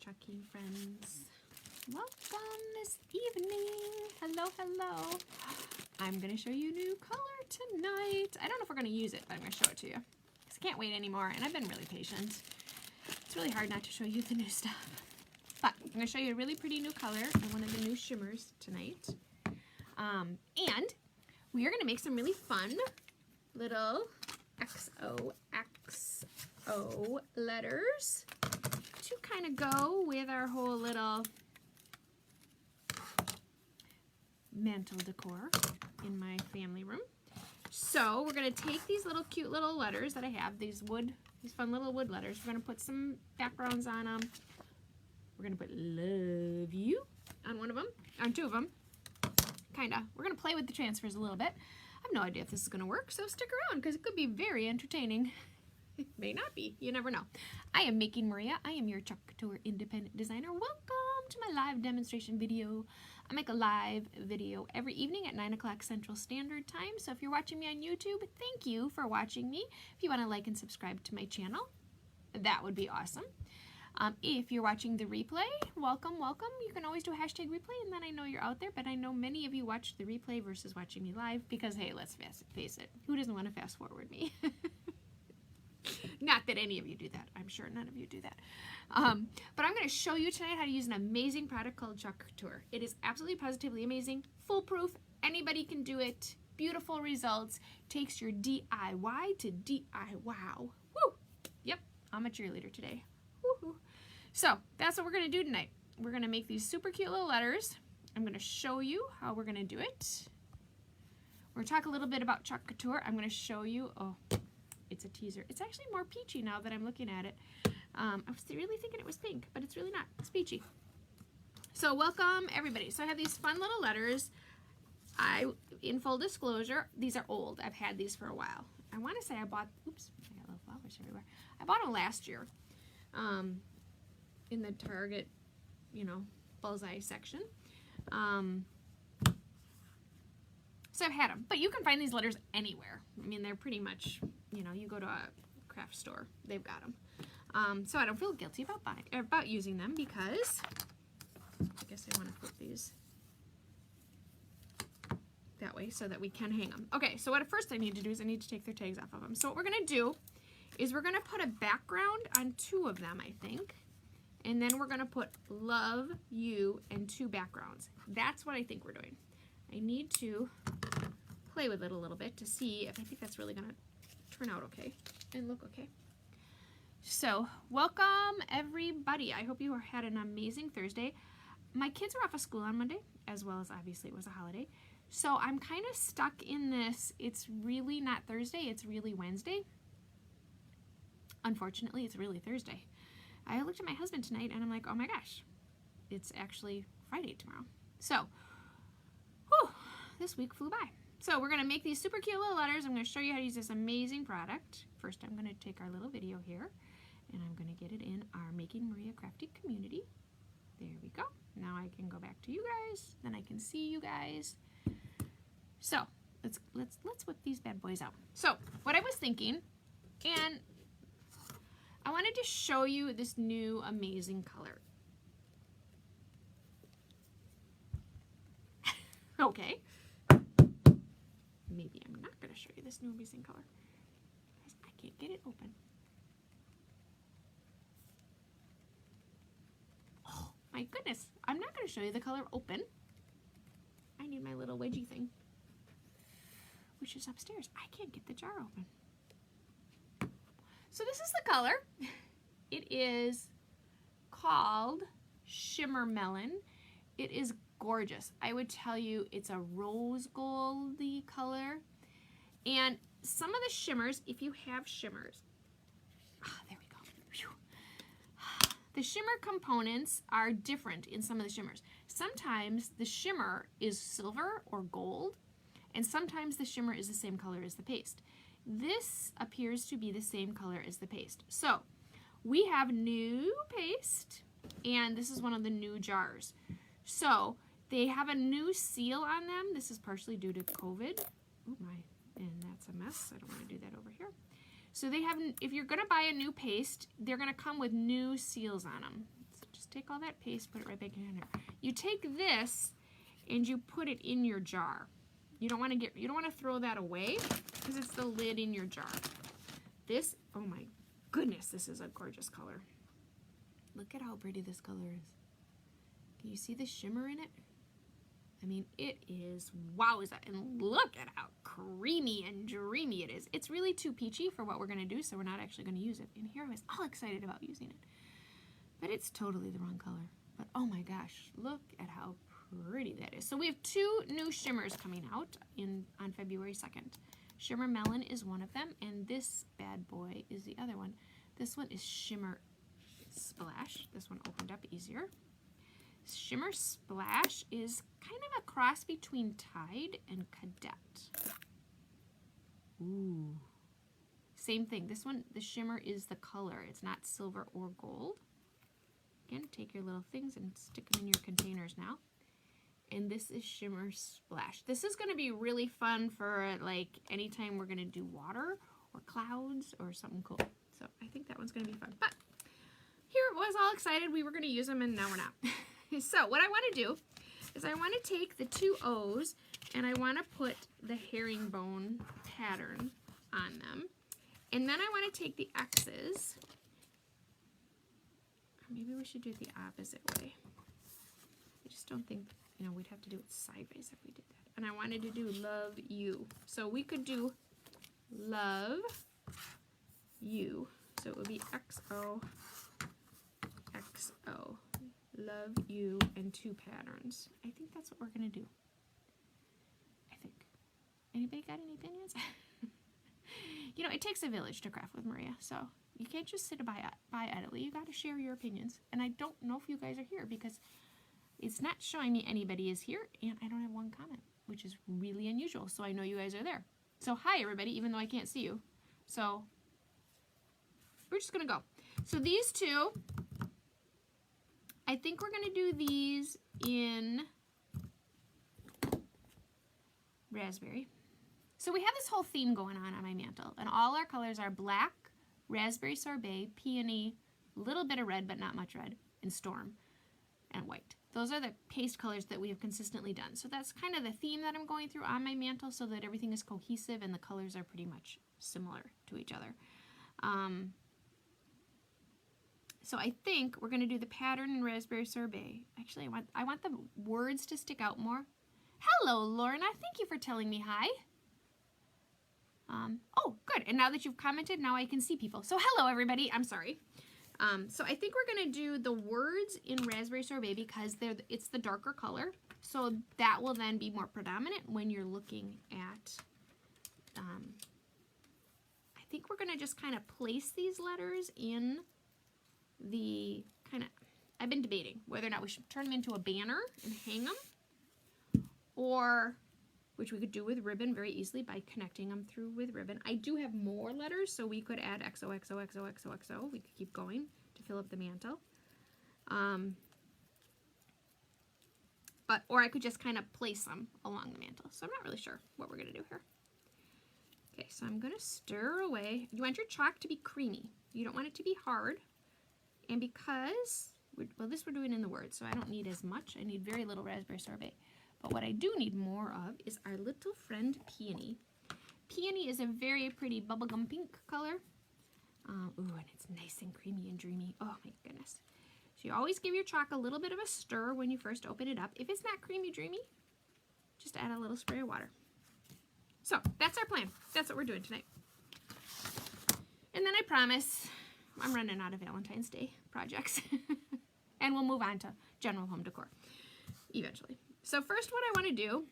Chucky friends. Welcome this evening. Hello, hello. I'm going to show you a new color tonight. I don't know if we're going to use it, but I'm going to show it to you. Because I can't wait anymore, and I've been really patient. It's really hard not to show you the new stuff. But I'm going to show you a really pretty new color and one of the new shimmers tonight. And we are going to make some really fun little XOXO letters to kind of go with our whole little mantle decor in my family room. So we're going to take these little cute little letters that I have, these fun little wood letters. We're going to put some backgrounds on them. We're going to put love you on one of them, on two of them. Kinda. We're going to play with the transfers a little bit. I have no idea if this is going to work, so stick around because it could be very entertaining. It may not be. You never know. I am Making Maria. I am your Chalk Couture independent designer. Welcome to my live demonstration video. I make a live video every evening at 9 o'clock Central Standard Time. So if you're watching me on YouTube, thank you for watching me. If you want to like and subscribe to my channel, that would be awesome. If you're watching the replay, welcome, welcome. You can always do a hashtag replay, and then I know you're out there, but I know many of you watch the replay versus watching me live because, hey, let's face it, who doesn't want to fast forward me? Not that any of you do that. I'm sure none of you do that. But I'm going to show you tonight how to use an amazing product called Chalk Couture. It is absolutely positively amazing, foolproof. Anybody can do it. Beautiful results. Takes your DIY to DIY. Woo! Yep, I'm a cheerleader today. Woohoo! So that's what we're going to do tonight. We're going to make these super cute little letters. I'm going to show you how we're going to do it. We're going to talk a little bit about Chalk Couture. I'm going to show you, oh, it's a teaser. It's actually more peachy now that I'm looking at it. I was really thinking it was pink, but it's really not. It's peachy. So welcome everybody. So I have these fun little letters. In full disclosure, these are old. I've had these for a while. I want to say I bought, oops, I got little flowers everywhere. I bought them last year in the Target, bullseye section. So I've had them, but you can find these letters anywhere. I mean, they're pretty much, you go to a craft store, they've got them. So I don't feel guilty about using them because I guess I want to put these that way so that we can hang them. Okay, so what first I need to do is I need to take their tags off of them. So what we're going to do is we're going to put a background on two of them, I think. And then we're going to put love you and two backgrounds. That's what I think we're doing. I need to play with it a little bit to see if I think that's really going to turn out okay and look okay. So welcome everybody. I hope you had an amazing Thursday. My kids are off of school on Monday, as well as obviously it was a holiday. So I'm kind of stuck in this. It's really not Thursday, it's really Wednesday. Unfortunately, it's really Thursday. I looked at my husband tonight and I'm like, oh my gosh, it's actually Friday tomorrow. So, whew, this week flew by. So we're going to make these super cute little letters. I'm going to show you how to use this amazing product. First, I'm going to take our little video here and I'm going to get it in our Making Maria Crafty community. There we go. Now I can go back to you guys. Then I can see you guys. So let's whip these bad boys out. So what I was thinking, and I wanted to show you this new amazing color. Okay. Maybe I'm not going to show you this new amazing color. I can't get it open. Oh my goodness. I'm not going to show you the color open. I need my little wedgie thing, which is upstairs. I can't get the jar open. So this is the color. It is called Shimmer Melon. It is gorgeous. I would tell you it's a rose goldy color. And some of the shimmers, if you have shimmers, there we go. Whew. The shimmer components are different in some of the shimmers. Sometimes the shimmer is silver or gold, and sometimes the shimmer is the same color as the paste. This appears to be the same color as the paste. So we have new paste, and this is one of the new jars. So they have a new seal on them. This is partially due to COVID. Oh my, and that's a mess. I don't want to do that over here. So they have, if you're going to buy a new paste, they're going to come with new seals on them. So just just take all that paste, put it right back in there. You take this and you put it in your jar. You don't want to throw that away because it's the lid in your jar. This, oh my goodness, this is a gorgeous color. Look at how pretty this color is. Can you see the shimmer in it? I mean, it is, wowza, and look at how creamy and dreamy it is. It's really too peachy for what we're gonna do, so we're not actually gonna use it. And here I was all excited about using it. But it's totally the wrong color. But oh my gosh, look at how pretty that is. So we have 2 new shimmers coming out on February 2nd. Shimmer Melon is one of them, and this bad boy is the other one. This one is Shimmer Splash. This one opened up easier. Shimmer Splash is kind of a cross between Tide and Cadet. Ooh. Same thing. This one, the shimmer is the color. It's not silver or gold. Again, take your little things and stick them in your containers now. And this is Shimmer Splash. This is going to be really fun for like anytime we're going to do water or clouds or something cool. So I think that one's going to be fun. But here it was all excited. We were going to use them and now we're not. So what I want to do is I want to take the 2 O's and I want to put the herringbone pattern on them. And then I want to take the X's. Or maybe we should do it the opposite way. I just don't think, you know, we'd have to do it sideways if we did that. And I wanted to do love you. So we could do love you. So it would be XO, XO. Love you and 2 patterns. I think that's what we're going to do. I think. Anybody got any opinions? You know, it takes a village to craft with Maria, so you can't just sit by idly. You got to share your opinions. And I don't know if you guys are here because it's not showing me anybody is here, and I don't have one comment, which is really unusual. So I know you guys are there. So hi, everybody, even though I can't see you. So we're just going to go. So these 2... I think we're going to do these in raspberry. So we have this whole theme going on my mantle, and all our colors are black, raspberry sorbet, peony, a little bit of red but not much red, and storm, and white. Those are the paste colors that we have consistently done. So that's kind of the theme that I'm going through on my mantle so that everything is cohesive and the colors are pretty much similar to each other. So I think we're going to do the pattern in raspberry sorbet. Actually, I want the words to stick out more. Hello, Lorna. Thank you for telling me hi. Oh, good. And now that you've commented, now I can see people. So hello, everybody. I'm sorry. So I think we're going to do the words in raspberry sorbet because it's the darker color. So that will then be more predominant when you're looking at... I think we're going to just kind of place these letters in... the kind of, I've been debating whether or not we should turn them into a banner and hang them, or, which we could do with ribbon very easily by connecting them through with ribbon. I do have more letters, so we could add XOXOXOXOXO. We could keep going to fill up the mantle. Or I could just kind of place them along the mantle. So I'm not really sure what we're going to do here. Okay, so I'm going to stir away. You want your chalk to be creamy. You don't want it to be hard. And because, well, this we're doing in the words, so I don't need as much. I need very little raspberry sorbet. But what I do need more of is our little friend Peony. Peony is a very pretty bubblegum pink color. Ooh, and it's nice and creamy and dreamy. Oh my goodness. So you always give your chalk a little bit of a stir when you first open it up. If it's not creamy dreamy, just add a little spray of water. So that's our plan. That's what we're doing tonight. And then I promise... I'm running out of Valentine's Day projects. And we'll move on to general home decor eventually. So first what I want to do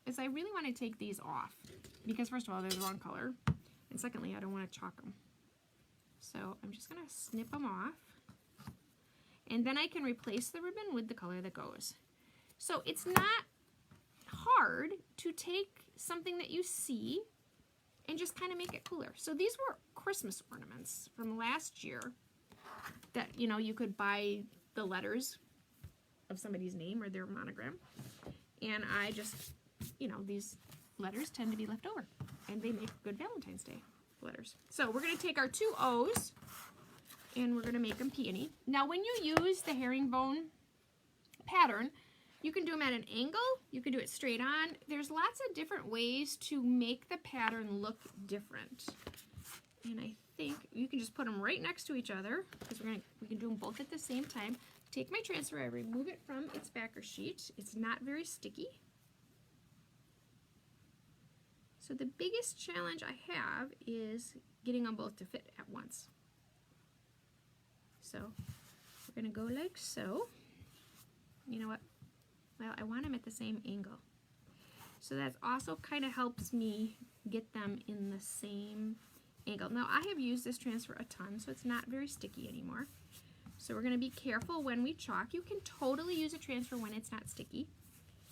is I really want to take these off. Because first of all, they're the wrong color. And secondly, I don't want to chalk them. So I'm just going to snip them off. And then I can replace the ribbon with the color that goes. So it's not hard to take something that you see and just kind of make it cooler. So these were Christmas ornaments from last year that, you know, you could buy the letters of somebody's name or their monogram. And I just, you know, these letters tend to be left over and they make good Valentine's Day letters. So we're going to take our 2 O's and we're going to make them peony. Now when you use the herringbone pattern, you can do them at an angle, you can do it straight on. There's lots of different ways to make the pattern look different. And I think you can just put them right next to each other, because we can do them both at the same time. Take my transfer, I remove it from its backer sheet. It's not very sticky. So the biggest challenge I have is getting them both to fit at once. So we're going to go like so. You know what? Well, I want them at the same angle. So that also kind of helps me get them in the same angle. Now I have used this transfer a ton, so it's not very sticky anymore. So we're going to be careful when we chalk. You can totally use a transfer when it's not sticky.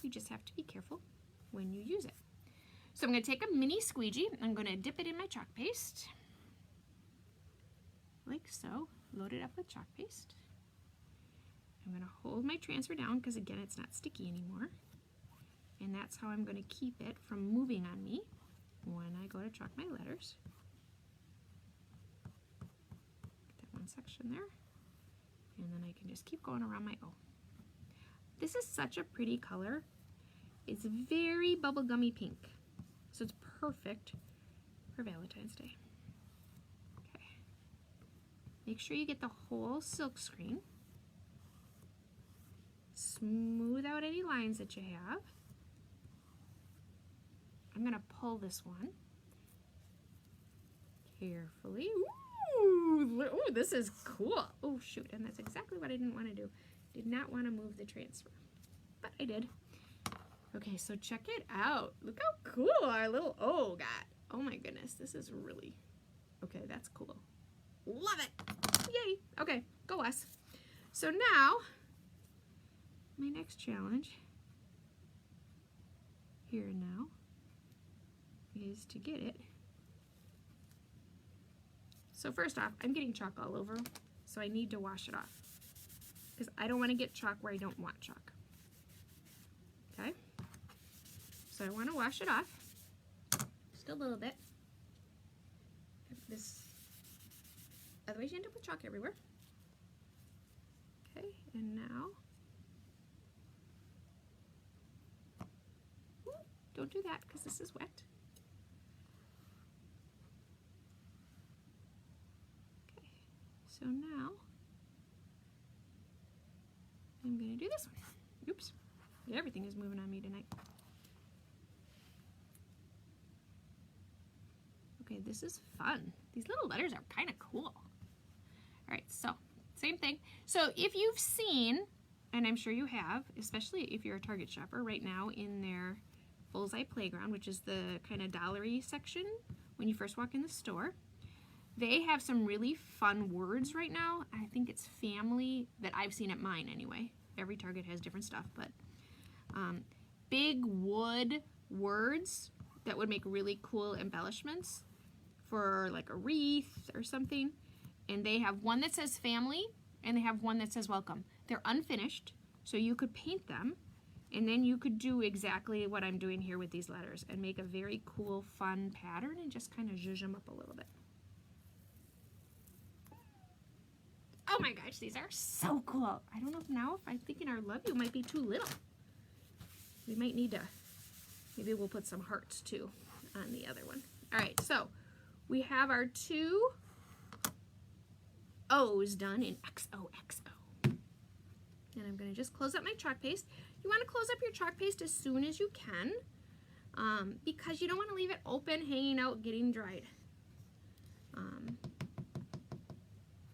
You just have to be careful when you use it. So I'm going to take a mini squeegee. I'm going to dip it in my chalk paste. Like so. Load it up with chalk paste. I'm going to hold my transfer down because again it's not sticky anymore. And that's how I'm going to keep it from moving on me when I go to chalk my letters. Get that one section there. And then I can just keep going around my O. This is such a pretty color. It's very bubblegummy pink. So it's perfect for Valentine's Day. Okay. Make sure you get the whole silk screen. Smooth out any lines that you have. I'm going to pull this one carefully. Ooh, this is cool. Oh, shoot, and that's exactly what I didn't want to do. Did not want to move the transfer, but I did. Okay, so check it out. Look how cool our little O got. Oh my goodness, this is really, okay, that's cool. Love it. Yay. Okay, go us. So now, my next challenge here now is to get it. So first off, I'm getting chalk all over, so I need to wash it off because I don't want to get chalk where I don't want chalk. Okay, so I want to wash it off just a little bit. This, otherwise you end up with chalk everywhere. Okay, and now, don't do that because this is wet. Okay, so now I'm going to do this one. Oops, everything is moving on me tonight. Okay, this is fun. These little letters are kind of cool. All right, so same thing. So if you've seen, and I'm sure you have, especially if you're a Target shopper right now in their Bullseye Playground, which is the kind of dollary section when you first walk in the store, they have some really fun words right now. I think it's family that I've seen at mine anyway. Every Target has different stuff, but big wood words that would make really cool embellishments for like a wreath or something. And they have one that says family and they have one that says welcome. They're unfinished, so you could paint them and then you could do exactly what I'm doing here with these letters and make a very cool, fun pattern and just kind of zhuzh them up a little bit. Oh my gosh, these are so cool. I don't know if now if I'm thinking our love you might be too little. We might need to, maybe we'll put some hearts too on the other one. All right, so we have our two O's done in XOXO. And I'm going to just close up my chalk paste. You want to close up your chalk paste as soon as you can because you don't want to leave it open, hanging out, getting dried.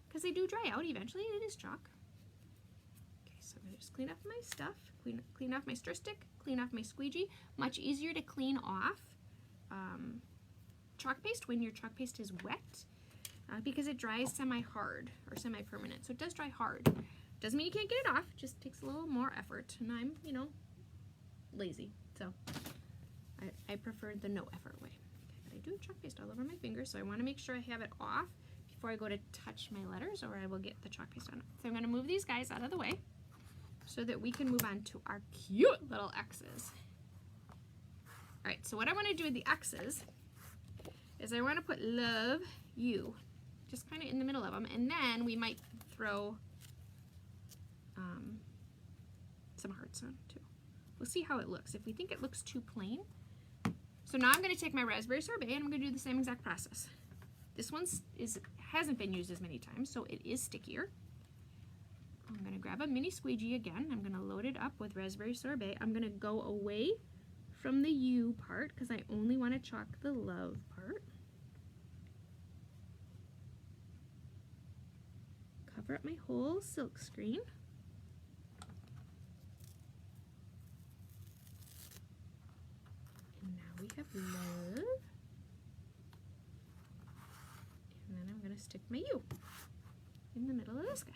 Because they do dry out eventually, and it is chalk. Okay, so I'm going to just clean off my stuff, clean off my stir stick, clean off my squeegee. Much easier to clean off chalk paste when your chalk paste is wet because it dries semi-hard or semi-permanent. So it does dry hard. Doesn't mean you can't get it off, just takes a little more effort. And I'm, you know, lazy, so I prefer the no effort way. Okay, but I do have chalk paste all over my fingers, so I want to make sure I have it off before I go to touch my letters or I will get the chalk paste on it. So I'm going to move these guys out of the way so that we can move on to our cute little X's. Alright, so what I want to do with the X's is I want to put love you just kind of in the middle of them. And then we might throw some hearts on too. We'll see how it looks. If we think it looks too plain. So now I'm going to take my raspberry sorbet and I'm going to do the same exact process. This one hasn't been used as many times, so it is stickier. I'm going to grab a mini squeegee again. I'm going to load it up with raspberry sorbet. I'm going to go away from the U part because I only want to chalk the love part. Cover up my whole silk screen. And now we have love. And then I'm going to stick my U in the middle of this guy.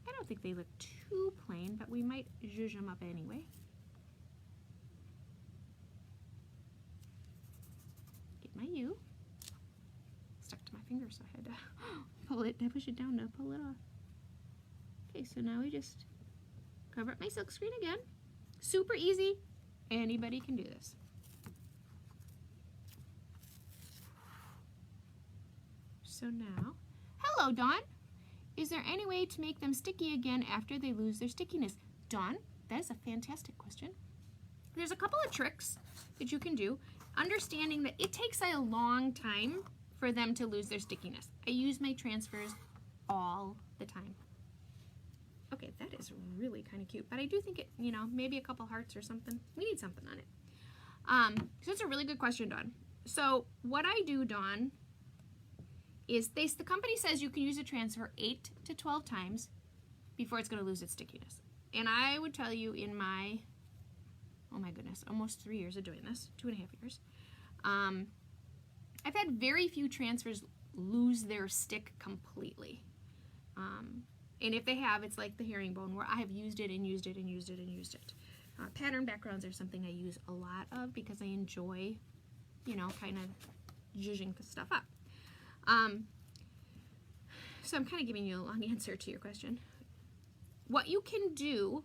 I don't think they look too plain, but we might zhuzh them up anyway. Get my U. Stuck to my finger, so I had to pull it, push it down to pull it off. Okay, so now we just cover up my silk screen again. Super easy. Anybody can do this. So now, hello, Dawn. Is there any way to make them sticky again after they lose their stickiness? Dawn, that is a fantastic question. There's a couple of tricks that you can do, understanding that it takes a long time for them to lose their stickiness. I use my transfers all the time. Okay, that is really kind of cute, but I do think it, you know, maybe a couple hearts or something. We need something on it. So it's a really good question, Dawn. So what I do, Dawn, is the company says you can use a transfer 8 to 12 times before it's going to lose its stickiness. And I would tell you in my, oh my goodness, almost 3 years of doing this, 2.5 years, I've had very few transfers lose their stick completely. And if they have, it's like the herringbone where I have used it and used it and used it and used it. Pattern backgrounds are something I use a lot of because I enjoy, you know, kind of zhuzhing stuff up. So I'm kind of giving you a long answer to your question. What you can do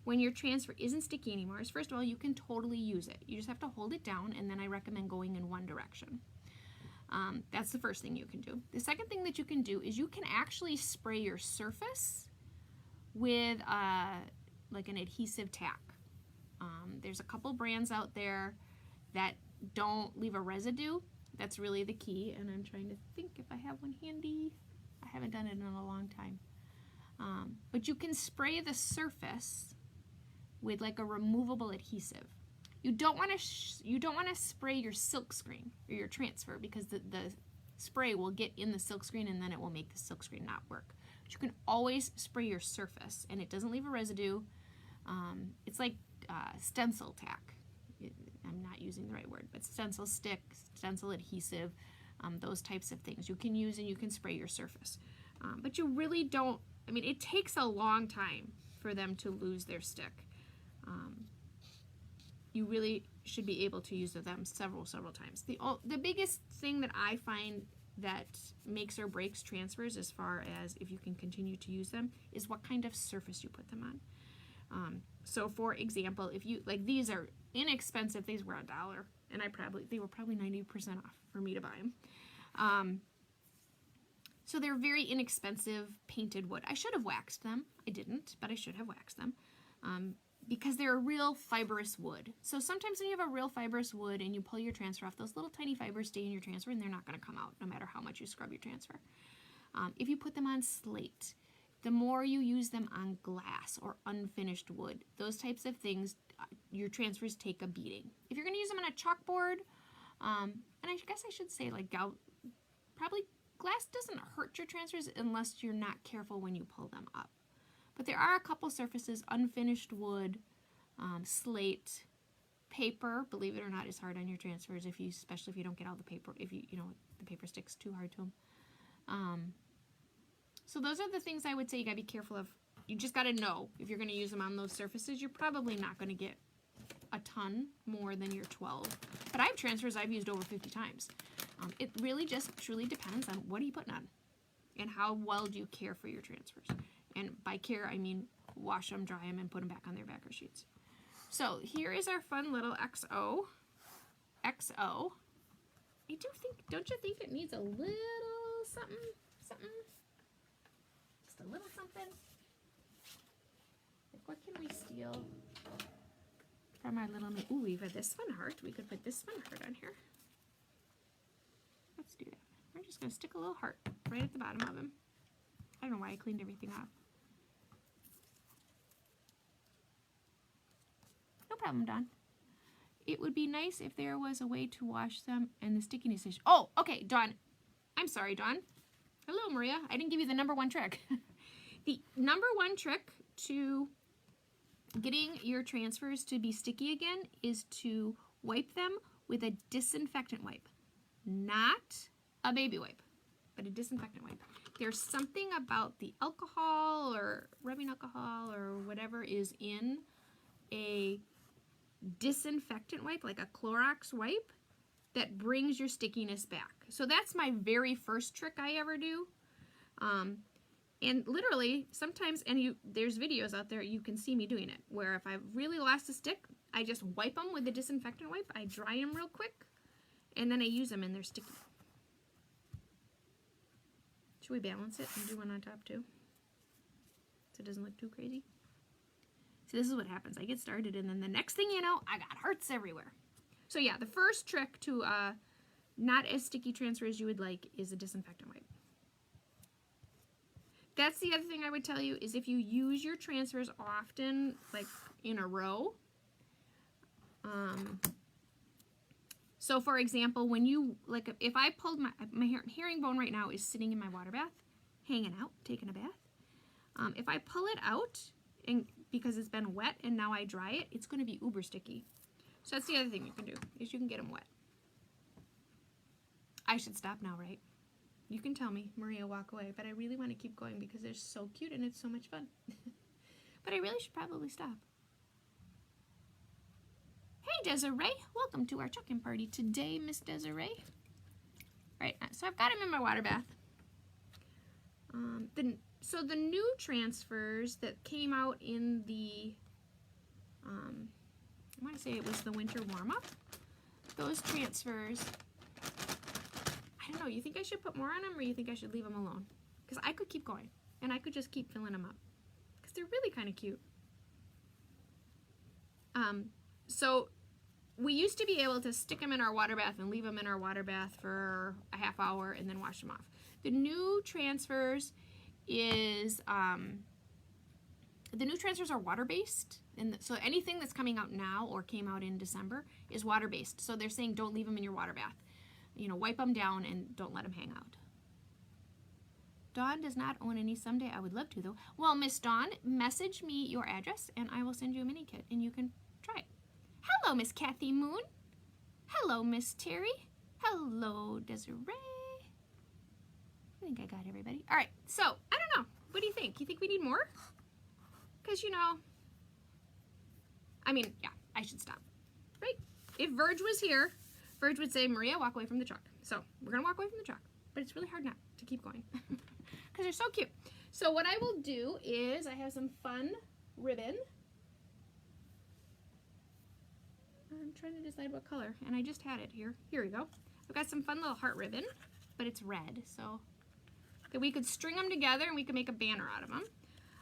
when your transfer isn't sticky anymore is, first of all, you can totally use it. You just have to hold it down, and then I recommend going in one direction. That's the first thing you can do. The second thing that you can do is you can actually spray your surface with like an adhesive tack. There's a couple brands out there that don't leave a residue. That's really the key, and I'm trying to think if I have one handy. I haven't done it in a long time. But you can spray the surface with like a removable adhesive. You don't want to spray your silk screen or your transfer because the spray will get in the silk screen and then it will make the silk screen not work. But you can always spray your surface and it doesn't leave a residue. It's like stencil tack. I'm not using the right word, but stencil stick, stencil adhesive, those types of things you can use and you can spray your surface. But you really don't, I mean, it takes a long time for them to lose their stick. You really should be able to use them several times. The biggest thing that I find that makes or breaks transfers as far as if you can continue to use them is what kind of surface you put them on. So for example, if you, like these are inexpensive, these were $1 and they were probably 90% off for me to buy them. So they're very inexpensive painted wood. I should have waxed them. I didn't, but I should have waxed them. Because they're a real fibrous wood. So sometimes when you have a real fibrous wood and you pull your transfer off, those little tiny fibers stay in your transfer and they're not going to come out no matter how much you scrub your transfer. If you put them on slate, the more you use them on glass or unfinished wood, those types of things, your transfers take a beating. If you're going to use them on a chalkboard, and I guess I should say like probably glass doesn't hurt your transfers unless you're not careful when you pull them up. But there are a couple surfaces, unfinished wood, slate, paper, believe it or not, is hard on your transfers, especially if you don't get all the paper, if you know, the paper sticks too hard to them. So those are the things I would say you gotta be careful of. You just gotta know if you're gonna use them on those surfaces, you're probably not gonna get a ton more than your 12. But I have transfers I've used over 50 times. It really just truly depends on what are you putting on and how well do you care for your transfers. And by care, I mean wash them, dry them, and put them back on their backer sheets. So here is our fun little XO. XO. I do think, don't you think it needs a little something, just a little something? Like, what can we steal from our little, ooh, we've got this fun heart. We could put this fun heart on here. Let's do that. We're just gonna stick a little heart right at the bottom of him. I don't know why I cleaned everything off. No problem, Dawn. It would be nice if there was a way to wash them and the stickiness issue. Oh, okay, Dawn. I'm sorry, Dawn. Hello, Maria. I didn't give you the #1 trick. The #1 trick to getting your transfers to be sticky again is to wipe them with a disinfectant wipe. Not a baby wipe, but a disinfectant wipe. There's something about the alcohol or rubbing alcohol or whatever is in a disinfectant wipe, like a Clorox wipe, that brings your stickiness back. So that's my very first trick I ever do. And literally, sometimes, and there's videos out there, you can see me doing it, where if I've really lost a stick, I just wipe them with a disinfectant wipe, I dry them real quick, and then I use them and they're sticky. Should we balance it and do one on top too? So it doesn't look too crazy? So this is what happens. I get started and then the next thing you know, I got hearts everywhere. So yeah, the first trick to not as sticky transfer as you would like is a disinfectant wipe. That's the other thing I would tell you is if you use your transfers often, like in a row. So for example, when you, like if I pulled my herringbone right now is sitting in my water bath, hanging out, taking a bath. If I pull it out, and because it's been wet and now I dry it, it's going to be uber sticky. So that's the other thing you can do, is you can get them wet. I should stop now, right? You can tell me, Maria, walk away, but I really want to keep going because they're so cute and it's so much fun. But I really should probably stop. Hey, Desiree. Welcome to our check-in party today, Miss Desiree. All right, so I've got him in my water bath. So the new transfers that came out in the, I want to say it was the winter warm-up. Those transfers, I don't know, you think I should put more on them or you think I should leave them alone? Because I could keep going and I could just keep filling them up because they're really kind of cute. So we used to be able to stick them in our water bath and leave them in our water bath for a half hour and then wash them off. The new transfers is the new transfers are water-based, and so anything that's coming out now or came out in December is water-based. So they're saying don't leave them in your water bath. You know, wipe them down and don't let them hang out. Dawn does not own any. Someday I would love to, though. Well, Miss Dawn, message me your address and I will send you a mini kit and you can try it. Hello, Miss Kathy Moon. Hello, Miss Terry. Hello, Desiree. I think I got everybody. All right, so I don't know. What do you think? You think we need more? Because, you know, I mean, yeah, I should stop, right? If Verge was here, Verge would say, Maria, walk away from the truck. So we're going to walk away from the truck. But it's really hard not to keep going because they're so cute. So what I will do is I have some fun ribbon. I'm trying to decide what color, and I just had it here. Here we go. I've got some fun little heart ribbon, but it's red, so that we could string them together and we could make a banner out of them.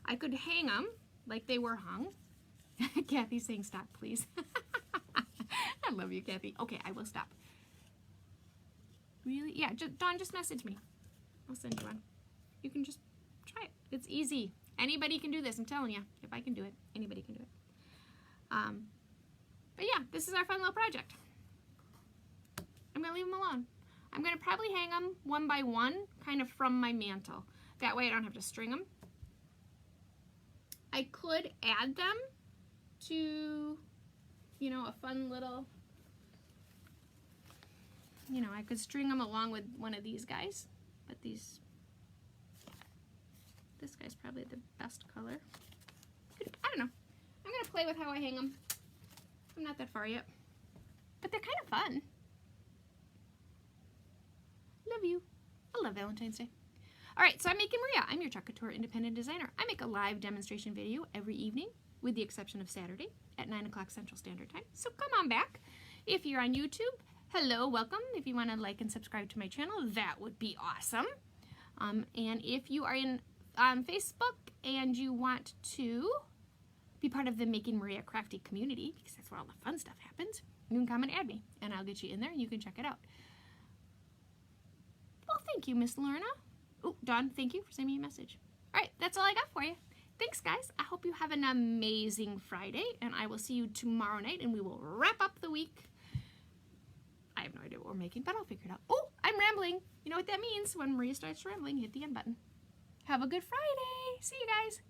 I could hang them like they were hung. Kathy's saying stop, please. I love you, Kathy. Okay, I will stop. Really? Yeah, Dawn, just message me. I'll send you one. You can just try it. It's easy. Anybody can do this, I'm telling you. If I can do it, anybody can do it. But yeah, this is our fun little project. I'm going to leave them alone. I'm going to probably hang them one by one, kind of from my mantle. That way I don't have to string them. I could add them to, you know, a fun little, you know, I could string them along with one of these guys. But this guy's probably the best color. I don't know. I'm going to play with how I hang them. I'm not that far yet. But they're kind of fun. Love you. I love Valentine's Day. All right, so I'm making Maria. I'm your Chalk Couture independent designer. I make a live demonstration video every evening, with the exception of Saturday at 9 o'clock Central Standard Time. So come on back. If you're on YouTube, hello, welcome. If you want to like and subscribe to my channel, that would be awesome. And if you are on Facebook and you want to be part of the Making Maria Crafty community, because that's where all the fun stuff happens, you can come and add me, and I'll get you in there, and you can check it out. Well, thank you, Miss Lorna. Oh, Dawn, thank you for sending me a message. All right, that's all I got for you. Thanks, guys. I hope you have an amazing Friday, and I will see you tomorrow night, and we will wrap up the week. I have no idea what we're making, but I'll figure it out. Oh, I'm rambling. You know what that means. When Maria starts rambling, hit the end button. Have a good Friday. See you guys.